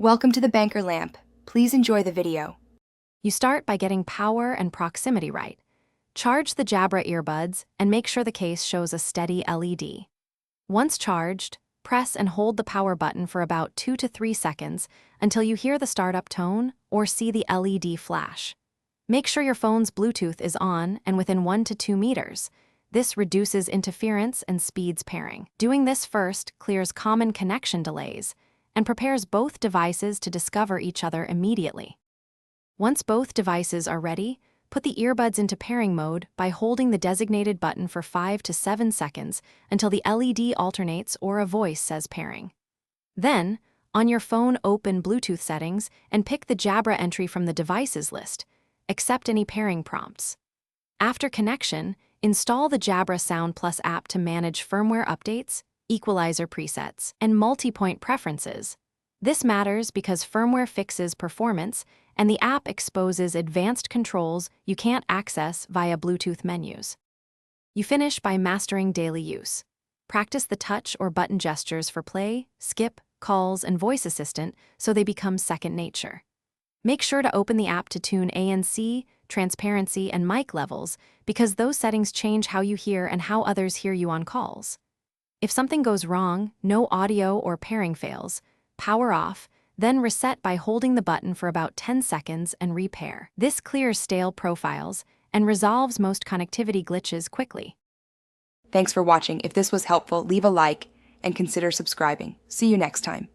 Welcome to the Banker Lamp. Please enjoy the video. You start by getting power and proximity right. Charge the Jabra earbuds and make sure the case shows a steady LED. Once charged, press and hold the power button for about 2 to 3 seconds until you hear the startup tone or see the LED flash. Make sure your phone's Bluetooth is on and within 1 to 2 meters. This reduces interference and speeds pairing. Doing this first clears common connection delays and prepares both devices to discover each other immediately. Once both devices are ready, put the earbuds into pairing mode by holding the designated button for 5 to 7 seconds until the LED alternates or a voice says pairing. Then, on your phone, open Bluetooth settings and pick the Jabra entry from the devices list. Accept any pairing prompts. After connection, install the Jabra Sound Plus app to manage firmware updates, equalizer presets, and multi-point preferences. This matters because firmware fixes performance and the app exposes advanced controls you can't access via Bluetooth menus. You finish by mastering daily use. Practice the touch or button gestures for play, skip, calls, and voice assistant so they become second nature. Make sure to open the app to tune ANC, transparency, and mic levels because those settings change how you hear and how others hear you on calls. If something goes wrong, no audio or pairing fails, power off, then reset by holding the button for about 10 seconds and repair. This clears stale profiles and resolves most connectivity glitches quickly. Thanks for watching. If this was helpful, leave a like and consider subscribing. See you next time.